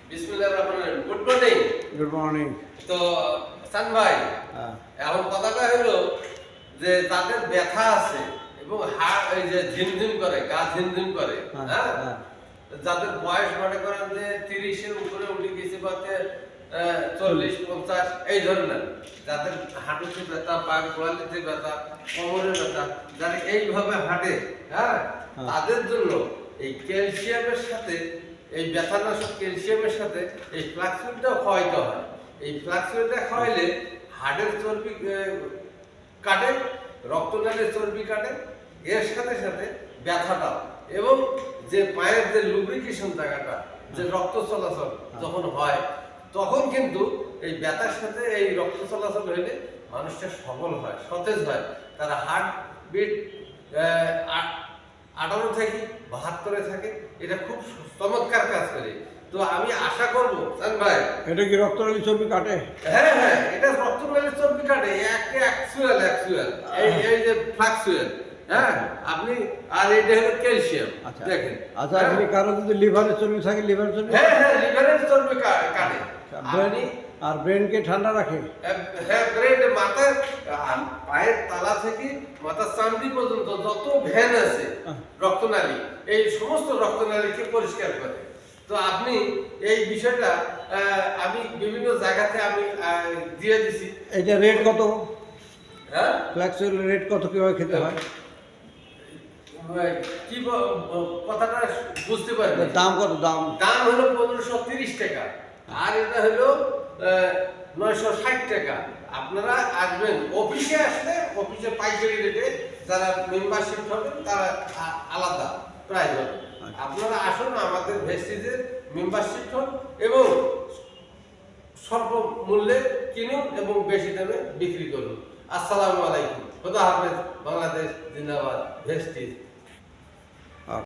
বিসমিল্লাহির রহমানির রহিম। Good morning. Good morning. তো হাসান ভাই, এখন কথাটা হলো যে তাদের ব্যথা আছে এবং হাড় এই যে ঝিমঝিম করে, গা ঝিমঝিম করে, হ্যাঁ, যাদের বয়স মনে করেন যে 30-এর উপরে উঠে গেছে বা 40-50 এই ধরনের, যাদের হাঁটুতে ব্যথা, পায়ের গোড়ালিতে ব্যথা, কোমরে ব্যথা, যারা এইভাবে হাঁটে, হ্যাঁ, তাদের জন্য এই ক্যালসিয়ামের সাথে, এই ব্যথানাশক ক্যালসিয়ামের সাথে এই ফ্লাক্সিনটাও খাওয়াইতে হয়। এই ফ্লাক্সিনটা খাওয়াইলে হাড়ের চর্বি কাটে, রক্তনালীর চর্বি কাটে, এর সাথে সাথে ব্যথাটাও, এবং যে পায়ের যে লুব্রিকেশন জায়গাটা, যে রক্ত চলাচল যখন হয়, তখন কিন্তু এই ব্যথার সাথে এই রক্ত চলাচল হইলে মানুষটা সবল হয়, সতেজ হয়, তারা হার্ট বিট 18 থেকে 72 থাকে। এটা খুব চমৎকার কাজ করে। তো আমি আশা করব জান ভাই, এটা কি রক্তনালী চর্বি কাটে? হ্যাঁ হ্যাঁ, এটা রক্তনালীর চর্বি কাটে, অ্যাকচুয়াল এই যে ফ্লাক্সুয়াল, হ্যাঁ, আপনি, আর এটা হলো ক্যালসিয়াম। দেখেন, আচ্ছা, আপনি কারো যদি লিভারের চর্বি থাকে, লিভার চর্বি, হ্যাঁ হ্যাঁ, লিভারের চর্বি কাটে। আপনি আর ব্রেনকে ঠান্ডা রাখে। হ্যাঁ, ব্রেন, মাথার পায়ের তালা থেকে মাথার চামড়ি পর্যন্ত যত ভেন আছে রক্তনালী, এই সমস্ত রক্তনালীকে পরিষ্কার করে। তো আপনি এই বিষয়টা আমি বিভিন্ন জায়গাতে আমি দিয়ে দিছি। এটা রেট কত? হ্যাঁ, ফ্ল্যাক্সুয়াল রেট কত, কিভাবে খেতে হয়? কি কথাটা বুঝতে পারবেন? দাম কত? দাম হলো 1530 টাকা, আর এটা হলো 960 টাকা। আপনারা আসবেন, অফিসে আসলে অফিসে পাইকারি রেটে, যারা মেম্বারশিপ হবেন তারা আলাদা প্রাইস হবে। আপনারা আসুন, আমাদের ভেস্টিজের মেম্বারশিপ হন এবং স্বল্প মূল্যে কিনুন এবং বেশি দামে বিক্রি করুন। আসসালামু আলাইকুম, খোদা হাফেজ, বাংলাদেশ জিন্দাবাদ, ভেস্টিজ।